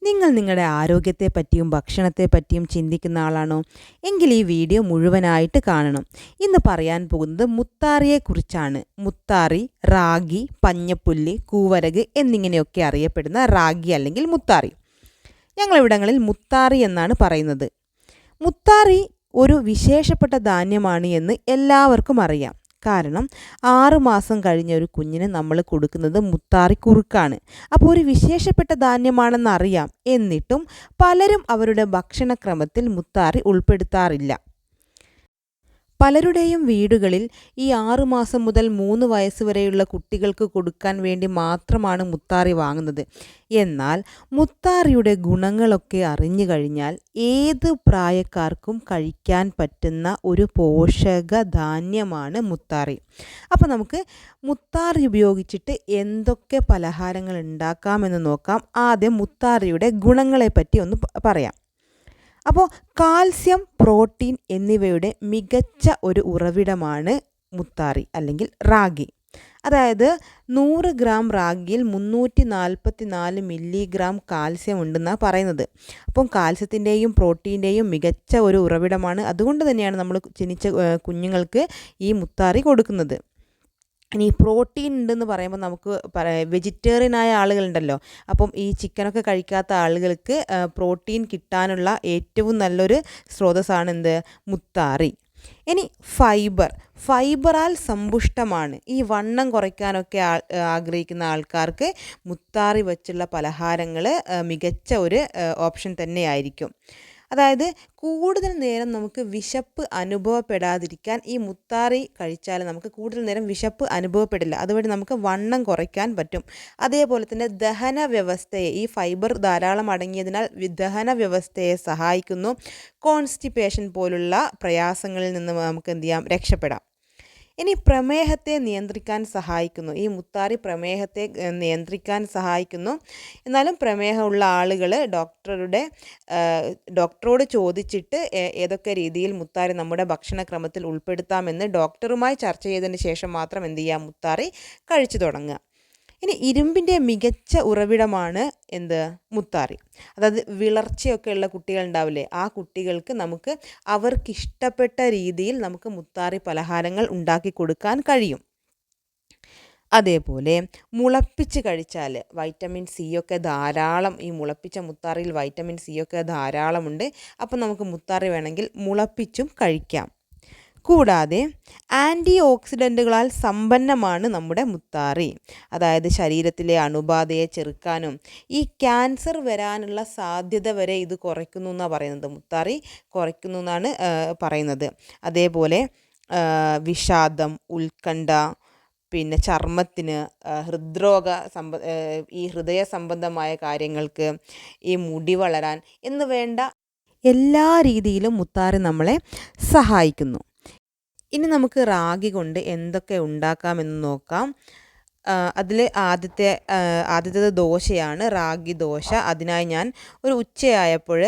നിങ്ങൾ നിങ്ങളുടെ ആരോഗ്യത്തെ പറ്റിയും ഭക്ഷണത്തെ പറ്റിയും ചിന്തിക്കുന്ന ആളാണോ? എങ്കിൽ ഈ വീഡിയോ മുഴുവനായിട്ട് കാണണം. ഇന്ന് പറയാൻ പോകുന്നത് മുത്താറിയെക്കുറിച്ചാണ്. മുത്താറി, റാഗി, പഞ്ഞപ്പുല്ല്, കൂവരക് എന്നിങ്ങനെയൊക്കെ അറിയപ്പെടുന്ന റാഗി അല്ലെങ്കിൽ മുത്താറി. ഞങ്ങളിവിടങ്ങളിൽ മുത്താറി എന്നാണ് പറയുന്നത്. മുത്താറി ഒരു വിശേഷപ്പെട്ട ധാന്യമാണ് എന്ന് എല്ലാവർക്കും അറിയാം. കാരണം 6 മാസം കഴിഞ്ഞ ഒരു കുഞ്ഞിന് നമ്മൾ കൊടുക്കുന്നത് മുത്താറി കുറുക്കാണ്. അപ്പോൾ ഒരു വിശേഷപ്പെട്ട ധാന്യമാണെന്നറിയാം. എന്നിട്ടും പലരും അവരുടെ ഭക്ഷണക്രമത്തിൽ മുത്താറി ഉൾപ്പെടുത്താറില്ല. പലരുടെയും വീടുകളിൽ ഈ 6 മാസം മുതൽ 3 വയസ്സ് വരെയുള്ള കുട്ടികൾക്ക് കൊടുക്കാൻ വേണ്ടി മാത്രമാണ് മുത്താറി വാങ്ങുന്നത്. എന്നാൽ മുത്താറിയുടെ ഗുണങ്ങളൊക്കെ അറിഞ്ഞു കഴിഞ്ഞാൽ ഏത് പ്രായക്കാർക്കും കഴിക്കാൻ പറ്റുന്ന ഒരു പോഷകധാന്യമാണ് മുത്താറി. അപ്പോൾ നമുക്ക് മുത്താറി ഉപയോഗിച്ചിട്ട് എന്തൊക്കെ പലഹാരങ്ങൾ ഉണ്ടാക്കാമെന്ന് നോക്കാം. ആദ്യം മുത്താറിയുടെ ഗുണങ്ങളെപ്പറ്റി ഒന്ന് പറയാം. അപ്പോൾ കാൽസ്യം, പ്രോട്ടീൻ എന്നിവയുടെ മികച്ച ഒരു ഉറവിടമാണ് മുത്താറി അല്ലെങ്കിൽ റാഗി. അതായത് 100 ഗ്രാം റാഗിയിൽ 344 മില്ലിഗ്രാം കാൽസ്യം ഉണ്ടെന്നാണ് പറയുന്നത്. അപ്പം കാൽസ്യത്തിൻ്റെയും പ്രോട്ടീൻ്റെയും മികച്ച ഒരു ഉറവിടമാണ്. അതുകൊണ്ട് തന്നെയാണ് നമ്മൾ ജനിച്ച കുഞ്ഞുങ്ങൾക്ക് ഈ മുത്താറി കൊടുക്കുന്നത്. ഇനി പ്രോട്ടീൻ ഉണ്ടെന്ന് പറയുമ്പോൾ നമുക്ക് വെജിറ്റേറിയനായ ആളുകളുണ്ടല്ലോ, അപ്പം ഈ ചിക്കനൊക്കെ കഴിക്കാത്ത ആളുകൾക്ക് പ്രോട്ടീൻ കിട്ടാനുള്ള ഏറ്റവും നല്ലൊരു സ്രോതസ്സാണ് എന്ത്? മുത്താറി. ഇനി ഫൈബറാൽ സമ്പുഷ്ടമാണ്. ഈ വണ്ണം കുറയ്ക്കാനൊക്കെ ആഗ്രഹിക്കുന്ന ആൾക്കാർക്ക് മുത്താറി വച്ചുള്ള പലഹാരങ്ങൾ മികച്ച ഒരു ഓപ്ഷൻ തന്നെയായിരിക്കും. അതായത് കൂടുതൽ നേരം നമുക്ക് വിശപ്പ് അനുഭവപ്പെടാതിരിക്കാൻ ഈ മുത്താറി കഴിച്ചാൽ നമുക്ക് കൂടുതൽ നേരം വിശപ്പ് അനുഭവപ്പെടില്ല. അതുവഴി നമുക്ക് വണ്ണം കുറയ്ക്കാൻ പറ്റും. അതേപോലെ തന്നെ ദഹന വ്യവസ്ഥയെ, ഈ ഫൈബർ ധാരാളം അടങ്ങിയതിനാൽ ദഹന വ്യവസ്ഥയെ സഹായിക്കുന്നു. കോൺസ്റ്റിപ്പേഷൻ പോലുള്ള പ്രയാസങ്ങളിൽ നിന്ന് നമുക്ക് എന്ത് ചെയ്യാം? രക്ഷപ്പെടാം. ഇനി പ്രമേഹത്തെ നിയന്ത്രിക്കാൻ സഹായിക്കുന്നു. ഈ മുത്താറി പ്രമേഹത്തെ നിയന്ത്രിക്കാൻ സഹായിക്കുന്നു. എന്നാലും പ്രമേഹമുള്ള ആളുകൾ ഡോക്ടറോട് ചോദിച്ചിട്ട് ഏതൊക്കെ രീതിയിൽ മുത്താറി നമ്മുടെ ഭക്ഷണക്രമത്തിൽ ഉൾപ്പെടുത്താമെന്ന് ഡോക്ടറുമായി ചർച്ച ചെയ്തതിന് ശേഷം മാത്രം എന്ത് ചെയ്യാം? മുത്താറി കഴിച്ചു തുടങ്ങുക. ഇനി ഇരുമ്പിൻ്റെ മികച്ച ഉറവിടമാണ് എന്ത്? മുത്താറി. അതായത് വിളർച്ചയൊക്കെ ഉള്ള കുട്ടികളുണ്ടാവില്ലേ, ആ കുട്ടികൾക്ക് നമുക്ക് അവർക്കിഷ്ടപ്പെട്ട രീതിയിൽ നമുക്ക് മുത്താറി പലഹാരങ്ങൾ ഉണ്ടാക്കി കൊടുക്കാൻ കഴിയും. അതേപോലെ മുളപ്പിച്ച് കഴിച്ചാൽ വൈറ്റമിൻ സി ഒക്കെ ധാരാളം, ഈ മുളപ്പിച്ച മുത്താറിയിൽ വൈറ്റമിൻ സി ഒക്കെ ധാരാളമുണ്ട്. അപ്പം നമുക്ക് മുത്താറി വേണമെങ്കിൽ മുളപ്പിച്ചും കഴിക്കാം. കൂടാതെ ആൻറ്റി ഓക്സിഡൻറ്റുകളാൽ സമ്പന്നമാണ് നമ്മുടെ മുത്താറി. അതായത് ശരീരത്തിലെ അണുബാധയെ ചെറുക്കാനും ഈ ക്യാൻസർ വരാനുള്ള സാധ്യത വരെ ഇത് കുറയ്ക്കുന്നു എന്നാണ് പറയുന്നത്. മുത്താറി കുറയ്ക്കുന്നു എന്നാണ് പറയുന്നത്. അതേപോലെ വിഷാദം, ഉത്കണ്ഠ, പിന്നെ ചർമ്മത്തിന്, ഈ ഹൃദയ സംബന്ധമായ കാര്യങ്ങൾക്ക്, ഈ മുടി വളരാൻ എന്ന് വേണ്ട എല്ലാ രീതിയിലും മുത്താറി നമ്മളെ സഹായിക്കുന്നു. ഇനി നമുക്ക് റാഗി കൊണ്ട് എന്തൊക്കെ ഉണ്ടാക്കാമെന്ന് നോക്കാം. അതിൽ ആദ്യത്തേത് ദോശയാണ്, റാഗി ദോശ. അതിനായി ഞാൻ ഒരു ഉച്ചയായപ്പോൾ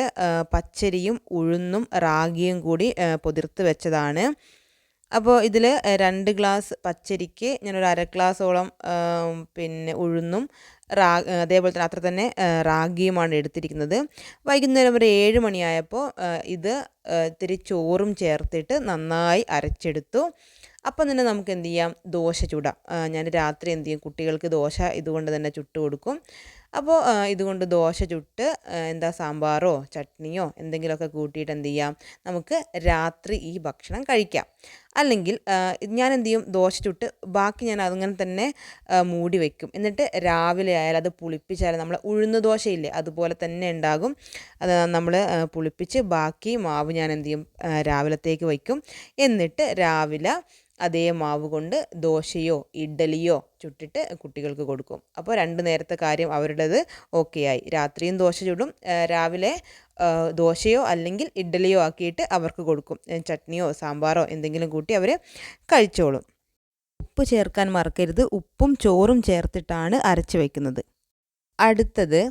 പച്ചരിയും ഉഴുന്നും റാഗിയും കൂടി പൊതിർത്ത് വെച്ചതാണ്. അപ്പോൾ ഇതിൽ 2 ഗ്ലാസ് പച്ചരിക്ക് ഞാനൊരു 1/2 ഗ്ലാസോളം പിന്നെ ഉഴുന്നും അതേപോലെ തന്നെ അത്ര തന്നെ റാഗിയുമാണ് എടുത്തിരിക്കുന്നത്. വൈകുന്നേരം ഒരു 7 മണിയായപ്പോൾ ഇത് ഇത്തിരി ചോറും ചേർത്തിട്ട് നന്നായി അരച്ചെടുത്തു. അപ്പം തന്നെ നമുക്ക് എന്ത് ചെയ്യാം? ദോശ ചുടാം. ഞാൻ രാത്രി എന്ത് ചെയ്യും? കുട്ടികൾക്ക് ദോശ ഇതുകൊണ്ട് തന്നെ ചുട്ട് കൊടുക്കും. അപ്പോൾ ഇതുകൊണ്ട് ദോശ ചുട്ട് സാമ്പാറോ ചട്നിയോ എന്തെങ്കിലുമൊക്കെ കൂട്ടിയിട്ട് എന്ത് ചെയ്യാം? നമുക്ക് രാത്രി ഈ ഭക്ഷണം കഴിക്കാം. അല്ലെങ്കിൽ ഞാൻ എന്ത് ചെയ്യും? ദോശ ചുട്ട് ബാക്കി ഞാൻ അങ്ങനെ തന്നെ മൂടി വയ്ക്കും. എന്നിട്ട് രാവിലെ ആയാൽ അത് പുളിപ്പിച്ചാൽ നമ്മൾ ഉഴുന്ന് ദോശയില്ലേ, അതുപോലെ തന്നെ ഉണ്ടാകും. അത് നമ്മൾ പുളിപ്പിച്ച് ബാക്കി മാവ് ഞാൻ എന്ത് ചെയ്യും? രാവിലത്തേക്ക് വയ്ക്കും. എന്നിട്ട് രാവിലെ അതേ മാവ് കൊണ്ട് ദോശയോ ഇഡ്ഡലിയോ ചുട്ടിട്ട് കുട്ടികൾക്ക് കൊടുക്കും. അപ്പോൾ 2 നേരത്തെ കാര്യം അവരുടേത് ഓക്കെ ആയി. രാത്രിയും ദോശ ചുടും, രാവിലെ ദോശയോ അല്ലെങ്കിൽ ഇഡ്ഡലിയോ ആക്കിയിട്ട് അവർക്ക് കൊടുക്കും. ചട്നിയോ സാമ്പാറോ എന്തെങ്കിലും കൂട്ടി അവർ കഴിച്ചോളും. ഉപ്പ് ചേർക്കാൻ മറക്കരുത്. ഉപ്പും ചോറും ചേർത്തിട്ടാണ് അരച്ച് വയ്ക്കുന്നത്. അടുത്തത്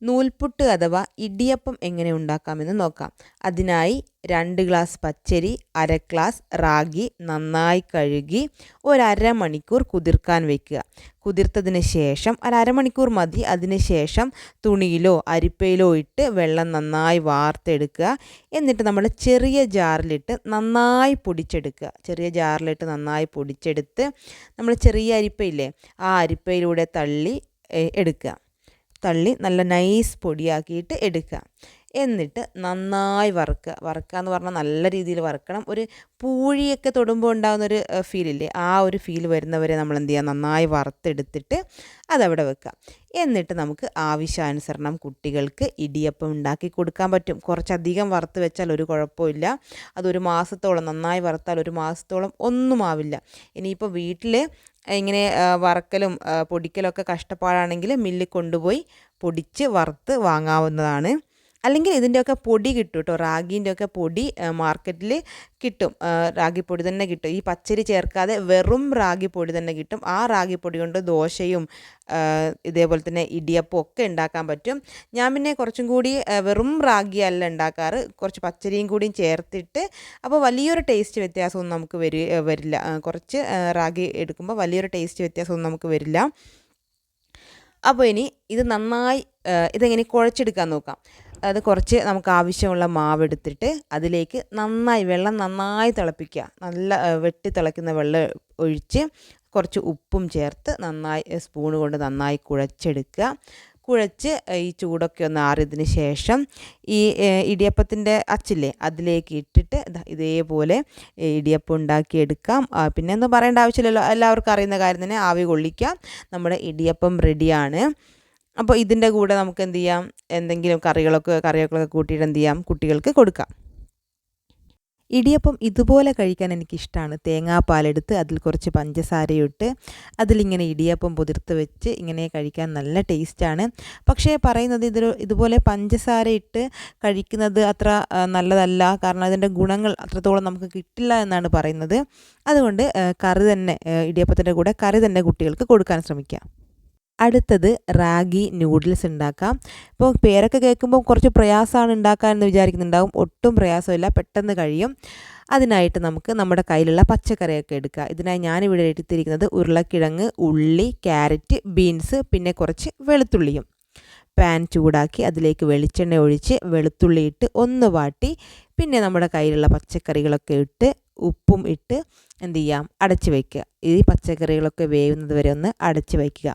നൂൽപുട്ട് അഥവാ ഇടിയപ്പം എങ്ങനെ ഉണ്ടാക്കാമെന്ന് നോക്കാം. അതിനായി 2 ഗ്ലാസ് പച്ചരി, 1/2 ഗ്ലാസ് റാഗി നന്നായി കഴുകി ഒരു അരമണിക്കൂർ കുതിർക്കാൻ വെക്കുക. കുതിർത്തതിന് ശേഷം അരമണിക്കൂർ മതി. അതിന് ശേഷം തുണിയിലോ അരിപ്പയിലോ ഇട്ട് വെള്ളം നന്നായി വാർത്തെടുക്കുക. എന്നിട്ട് നമ്മൾ ചെറിയ ജാറിലിട്ട് നന്നായി പൊടിച്ചെടുക്കുക. ചെറിയ ജാറിലിട്ട് നന്നായി പൊടിച്ചെടുത്ത് നമ്മൾ ചെറിയ അരിപ്പയില്ലേ, ആ അരിപ്പയിലൂടെ തള്ളി എടുക്കുക. തള്ളി നല്ല നൈസ് പൊടിയാക്കിയിട്ട് എടുക്കുക. എന്നിട്ട് നന്നായി വറുക്കുക. വറുക്കുക എന്ന് പറഞ്ഞാൽ നല്ല രീതിയിൽ വറുക്കണം. ഒരു പൂഴിയൊക്കെ തൊടുമ്പോൾ ഉണ്ടാകുന്നൊരു ഫീലില്ലേ, ആ ഒരു ഫീൽ വരുന്നവരെ നമ്മൾ എന്ത് ചെയ്യുക, നന്നായി വറുത്തെടുത്തിട്ട് അതവിടെ വെക്കുക. എന്നിട്ട് നമുക്ക് ആവശ്യാനുസരണം കുട്ടികൾക്ക് ഇടിയപ്പം ഉണ്ടാക്കി കൊടുക്കാൻ പറ്റും. കുറച്ചധികം വറുത്ത് വെച്ചാൽ ഒരു കുഴപ്പമില്ല. അതൊരു മാസത്തോളം, നന്നായി വറുത്താൽ ഒരു മാസത്തോളം ഒന്നും ആവില്ല. ഇനിയിപ്പോൾ വീട്ടിൽ ഇങ്ങനെ വറക്കലും പൊടിക്കലൊക്കെ കഷ്ടപ്പാടാണെങ്കിൽ മില്ലിൽ കൊണ്ടുപോയി പൊടിച്ച് വറുത്ത് വാങ്ങാവുന്നതാണ്. അല്ലെങ്കിൽ ഇതിൻ്റെയൊക്കെ പൊടി കിട്ടും കേട്ടോ. റാഗീൻ്റെയൊക്കെ പൊടി മാർക്കറ്റിൽ കിട്ടും. റാഗിപ്പൊടി തന്നെ കിട്ടും. ഈ പച്ചരി ചേർക്കാതെ വെറും റാഗിപ്പൊടി തന്നെ കിട്ടും. ആ റാഗിപ്പൊടി കൊണ്ട് ദോശയും ഇതേപോലെ തന്നെ ഇടിയപ്പം ഒക്കെ ഉണ്ടാക്കാൻ പറ്റും. ഞാൻ പിന്നെ കുറച്ചും കൂടി വെറും റാഗി അല്ല ഉണ്ടാക്കാറ്, കുറച്ച് പച്ചരിയും കൂടിയും ചേർത്തിട്ട്. അപ്പോൾ വലിയൊരു ടേസ്റ്റ് വ്യത്യാസമൊന്നും നമുക്ക് വരില്ല. കുറച്ച് റാഗി എടുക്കുമ്പോൾ വലിയൊരു ടേസ്റ്റ് വ്യത്യാസമൊന്നും നമുക്ക് വരില്ല. അപ്പോൾ ഇനി ഇത് നന്നായി ഇതെങ്ങനെ കുഴച്ചെടുക്കാൻ നോക്കാം. അത് കുറച്ച് നമുക്ക് ആവശ്യമുള്ള മാവെടുത്തിട്ട് അതിലേക്ക് വെള്ളം നന്നായി തിളപ്പിക്കുക. നല്ല വെട്ടി തിളയ്ക്കുന്ന വെള്ളം ഒഴിച്ച് കുറച്ച് ഉപ്പും ചേർത്ത് നന്നായി സ്പൂൺ കൊണ്ട് നന്നായി കുഴച്ചെടുക്കുക. കുഴച്ച് ഈ ചൂടൊക്കെ ഒന്ന് ആറിയതിന് ശേഷം ഈ ഇടിയപ്പത്തിൻ്റെ അച്ചില്ലേ അതിലേക്ക് ഇട്ടിട്ട് ഇതേപോലെ ഇടിയപ്പം ഉണ്ടാക്കിയെടുക്കാം. പിന്നെ ഒന്നും പറയേണ്ട ആവശ്യമില്ലല്ലോ, എല്ലാവർക്കും അറിയുന്ന കാര്യം തന്നെ. ആവി കൊള്ളിക്കാം. നമ്മുടെ ഇടിയപ്പം റെഡിയാണ്. അപ്പോൾ ഇതിൻ്റെ കൂടെ നമുക്ക് എന്ത് ചെയ്യാം, എന്തെങ്കിലും കറികളൊക്കെ കൂട്ടിയിട്ട് എന്ത് ചെയ്യാം, കുട്ടികൾക്ക് കൊടുക്കാം. ഇടിയപ്പം ഇതുപോലെ കഴിക്കാൻ എനിക്കിഷ്ടമാണ്. തേങ്ങാപ്പാലെടുത്ത് അതിൽ കുറച്ച് പഞ്ചസാരയിട്ട് അതിലിങ്ങനെ ഇടിയപ്പം പുതിർത്ത് വെച്ച് ഇങ്ങനെ കഴിക്കാൻ നല്ല ടേസ്റ്റാണ്. പക്ഷേ പറയുന്നത് ഇതുപോലെ പഞ്ചസാര ഇട്ട് കഴിക്കുന്നത് അത്ര നല്ലതല്ല. കാരണം അതിൻ്റെ ഗുണങ്ങൾ അത്രത്തോളം നമുക്ക് കിട്ടില്ല എന്നാണ് പറയുന്നത്. അതുകൊണ്ട് കറി തന്നെ, ഇടിയപ്പത്തിൻ്റെ കൂടെ കറി തന്നെ കുട്ടികൾക്ക് കൊടുക്കാൻ ശ്രമിക്കാം. അടുത്തത് റാഗി നൂഡിൽസ് ഉണ്ടാക്കാം. ഇപ്പോൾ പേരൊക്കെ കേൾക്കുമ്പോൾ കുറച്ച് പ്രയാസമാണ് ഉണ്ടാക്കാൻ എന്ന് വിചാരിക്കുന്നുണ്ടാവും. ഒട്ടും പ്രയാസമില്ല, പെട്ടെന്ന് കഴിയും. അതിനായിട്ട് നമുക്ക് നമ്മുടെ കയ്യിലുള്ള പച്ചക്കറിയൊക്കെ എടുക്കുക. ഇതിനായി ഞാനിവിടെ എടുത്തിരിക്കുന്നത് ഉരുളക്കിഴങ്ങ്, ഉള്ളി, ക്യാരറ്റ്, ബീൻസ്, പിന്നെ കുറച്ച് വെളുത്തുള്ളിയും. പാൻ ചൂടാക്കി അതിലേക്ക് വെളിച്ചെണ്ണ ഒഴിച്ച് വെളുത്തുള്ളി ഇട്ട് ഒന്ന് വാട്ടി പിന്നെ നമ്മുടെ കയ്യിലുള്ള പച്ചക്കറികളൊക്കെ ഇട്ട് ഉപ്പും ഇട്ട് എന്ത് ചെയ്യാം, അടച്ച് വയ്ക്കുക. ഈ പച്ചക്കറികളൊക്കെ വേവുന്നത് വരെ ഒന്ന് അടച്ച് വയ്ക്കുക.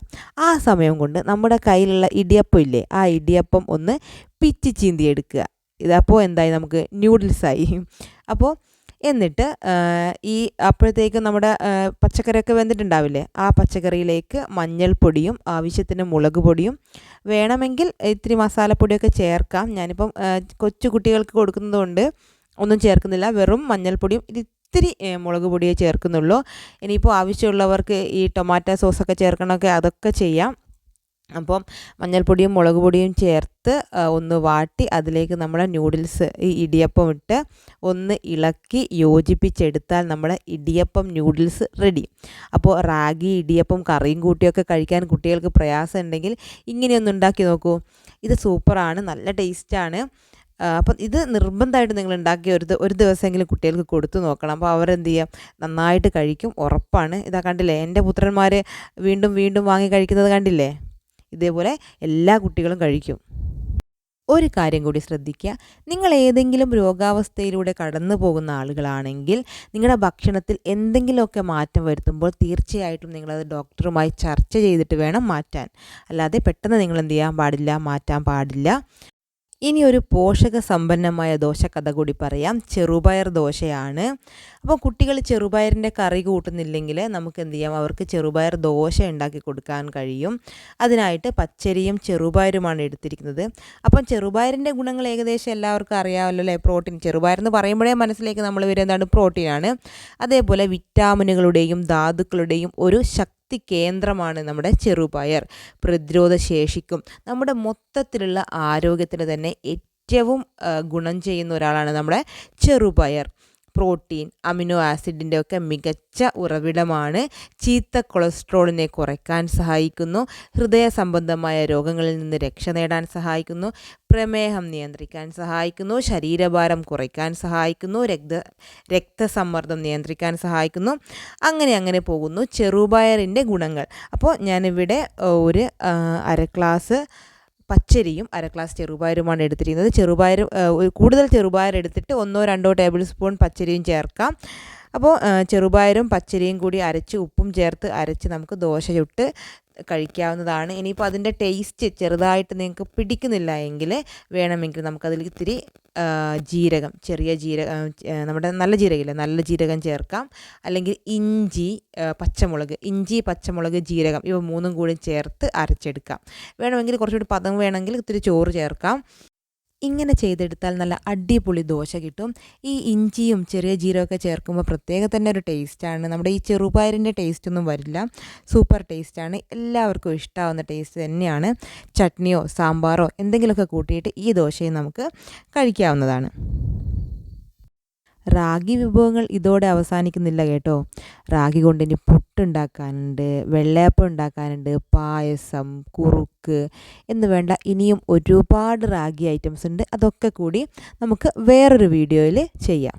ആ സമയം കൊണ്ട് നമ്മുടെ കയ്യിലുള്ള ഇടിയപ്പം ഇല്ലേ, ആ ഇടിയപ്പം ഒന്ന് പിച്ചി ചീന്തി എടുക്കുക. ഇതപ്പോൾ എന്തായി, നമുക്ക് ന്യൂഡിൽസായി. അപ്പോൾ എന്നിട്ട് അപ്പോഴത്തേക്കും നമ്മുടെ പച്ചക്കറിയൊക്കെ വെന്തിട്ടുണ്ടാവില്ലേ, ആ പച്ചക്കറിയിലേക്ക് മഞ്ഞൾപ്പൊടിയും ആവശ്യത്തിന് മുളക് പൊടിയും വേണമെങ്കിൽ ഇത്തിരി മസാലപ്പൊടിയൊക്കെ ചേർക്കാം. ഞാനിപ്പം കൊച്ചു കുട്ടികൾക്ക് കൊടുക്കുന്നതുകൊണ്ട് ഒന്നും ചേർക്കുന്നില്ല. വെറും മഞ്ഞൾപ്പൊടിയും ഇത്തിരി മുളക് പൊടിയേ ചേർക്കുന്നുള്ളൂ. ഇനിയിപ്പോൾ ആവശ്യമുള്ളവർക്ക് ഈ ടൊമാറ്റോ സോസൊക്കെ ചേർക്കണമൊക്കെ അതൊക്കെ ചെയ്യാം. അപ്പം മഞ്ഞൾപ്പൊടിയും മുളക് പൊടിയും ചേർത്ത് ഒന്ന് വാട്ടി അതിലേക്ക് നമ്മുടെ ന്യൂഡിൽസ്, ഈ ഇടിയപ്പം ഇട്ട് ഒന്ന് ഇളക്കി യോജിപ്പിച്ചെടുത്താൽ നമ്മുടെ ഇടിയപ്പം ന്യൂഡിൽസ് റെഡി. അപ്പോൾ റാഗി ഇടിയപ്പം കറിയും കൂട്ടിയൊക്കെ കഴിക്കാൻ കുട്ടികൾക്ക് പ്രയാസം ഉണ്ടെങ്കിൽ ഇങ്ങനെയൊന്ന് ഉണ്ടാക്കി നോക്കൂ. ഇത് സൂപ്പറാണ്, നല്ല ടേസ്റ്റാണ്. അപ്പം ഇത് നിർബന്ധമായിട്ട് നിങ്ങൾ ഉണ്ടാക്കി ഒരു ദിവസമെങ്കിലും കുട്ടികൾക്ക് കൊടുത്തു നോക്കണം. അപ്പോൾ അവരെന്ത് ചെയ്യാം, നന്നായിട്ട് കഴിക്കും, ഉറപ്പാണ്. ഇതാ കണ്ടില്ലേ, എൻ്റെ പുത്രന്മാർ വീണ്ടും വീണ്ടും വാങ്ങി കഴിക്കുന്നത് കണ്ടില്ലേ. ഇതേപോലെ എല്ലാ കുട്ടികളും കഴിക്കും. ഒരു കാര്യം കൂടി ശ്രദ്ധിക്കുക, നിങ്ങൾ ഏതെങ്കിലും രോഗാവസ്ഥയിലൂടെ കടന്നു പോകുന്ന ആളുകളാണെങ്കിൽ നിങ്ങളുടെ ഭക്ഷണത്തിൽ എന്തെങ്കിലുമൊക്കെ മാറ്റം വരുത്തുമ്പോൾ തീർച്ചയായിട്ടും നിങ്ങളത് ഡോക്ടറുമായി ചർച്ച ചെയ്തിട്ട് വേണം മാറ്റാൻ. അല്ലാതെ പെട്ടെന്ന് നിങ്ങൾ എന്ത് ചെയ്യാൻ പാടില്ല, മാറ്റാൻ പാടില്ല. ഇനി ഒരു പോഷക സമ്പന്നമായ ദോശക്കഥ കൂടി പറയാം. ചെറുപയർ ദോശയാണ്. അപ്പോൾ കുട്ടികൾ ചെറുപയറിൻ്റെ കറി കൂട്ടുന്നില്ലെങ്കിൽ നമുക്ക് എന്ത് ചെയ്യാം, അവർക്ക് ചെറുപയർ ദോശ ഉണ്ടാക്കി കൊടുക്കാൻ കഴിയും. അതിനായിട്ട് പച്ചരിയും ചെറുപയറുമാണ് എടുത്തിരിക്കുന്നത്. അപ്പം ചെറുപയറിൻ്റെ ഗുണങ്ങൾ ഏകദേശം എല്ലാവർക്കും അറിയാമല്ലോ അല്ലേ. പ്രോട്ടീൻ, ചെറുപയറെന്ന് പറയുമ്പോഴേ മനസ്സിലേക്ക് നമ്മൾ വരുന്നതാണ് പ്രോട്ടീനാണ്. അതേപോലെ വിറ്റാമിനുകളുടെയും ധാതുക്കളുടെയും ഒരു കേന്ദ്രമാണ് നമ്മുടെ ചെറുപയർ. പ്രതിരോധ ശേഷിക്കും നമ്മുടെ മൊത്തത്തിലുള്ള ആരോഗ്യത്തിന് തന്നെ ഏറ്റവും ഗുണം ചെയ്യുന്ന ഒരാളാണ് നമ്മുടെ ചെറുപയർ. പ്രോട്ടീൻ, അമിനോ ആസിഡിൻ്റെ ഒക്കെ മികച്ച ഉറവിടമാണ്. ചീത്ത കൊളസ്ട്രോളിനെ കുറയ്ക്കാൻ സഹായിക്കുന്നു, ഹൃദയ സംബന്ധമായ രോഗങ്ങളിൽ നിന്ന് രക്ഷ നേടാൻ സഹായിക്കുന്നു, പ്രമേഹം നിയന്ത്രിക്കാൻ സഹായിക്കുന്നു, ശരീരഭാരം കുറയ്ക്കാൻ സഹായിക്കുന്നു, രക്തസമ്മർദ്ദം നിയന്ത്രിക്കാൻ സഹായിക്കുന്നു. അങ്ങനെ പോകുന്നു ചെറുപയറിൻ്റെ ഗുണങ്ങൾ. അപ്പോൾ ഞാനിവിടെ ഒരു അര ഗ്ലാസ് പച്ചരിയും അര ഗ്ലാസ് ചെറുപയറുമാണ് എടുത്തിരിക്കുന്നത്. കൂടുതൽ ചെറുപയർ എടുത്തിട്ട് 1-2 ടേബിൾ സ്പൂൺ പച്ചരിയും ചേർക്കാം. അപ്പോൾ ചെറുപയറും പച്ചരിയും കൂടി അരച്ച് ഉപ്പും ചേർത്ത് അരച്ച് നമുക്ക് ദോശ ചുട്ട് കഴിക്കാവുന്നതാണ്. ഇനിയിപ്പോൾ അതിൻ്റെ ടേസ്റ്റ് ചെറുതായിട്ട് നിങ്ങൾക്ക് പിടിക്കുന്നില്ല എങ്കിൽ വേണമെങ്കിൽ നമുക്കതിൽ ഇത്തിരി ജീരകം, ചെറിയ ജീരകം, നമ്മുടെ നല്ല ജീരകമില്ല, നല്ല ജീരകം ചേർക്കാം. അല്ലെങ്കിൽ ഇഞ്ചി, പച്ചമുളക്, ജീരകം ഇവ മൂന്നും കൂടി ചേർത്ത് അരച്ചെടുക്കാം. വേണമെങ്കിൽ കുറച്ചുകൂടി പദം വേണമെങ്കിൽ ഇത്തിരി ചോറ് ചേർക്കാം. ഇങ്ങനെ ചെയ്തെടുത്താൽ നല്ല അടിപൊളി ദോശ കിട്ടും. ഈ ഇഞ്ചിയും ചെറിയ ജീരകമൊക്കെ ചേർക്കുമ്പോൾ പ്രത്യേക തന്നെ ഒരു ടേസ്റ്റാണ്. നമ്മുടെ ഈ ചെറുപയറിൻ്റെ ടേസ്റ്റൊന്നും വരില്ല, സൂപ്പർ ടേസ്റ്റാണ്. എല്ലാവർക്കും ഇഷ്ടമാവുന്ന ടേസ്റ്റ് തന്നെയാണ്. ചട്നിയോ സാമ്പാറോ എന്തെങ്കിലുമൊക്കെ കൂട്ടിയിട്ട് ഈ ദോശയും നമുക്ക് കഴിക്കാവുന്നതാണ്. റാഗി വിഭവങ്ങൾ ഇതോടെ അവസാനിക്കുന്നില്ല കേട്ടോ. റാഗി കൊണ്ട് ഇനി പുട്ടുണ്ടാക്കാനുണ്ട്, വെള്ളയപ്പം ഉണ്ടാക്കാനുണ്ട്, പായസം, കുറുക്ക് എന്ന് വേണ്ട ഇനിയും ഒരുപാട് റാഗി ഐറ്റംസ് ഉണ്ട്. അതൊക്കെ കൂടി നമുക്ക് വേറൊരു വീഡിയോയിൽ ചെയ്യാം.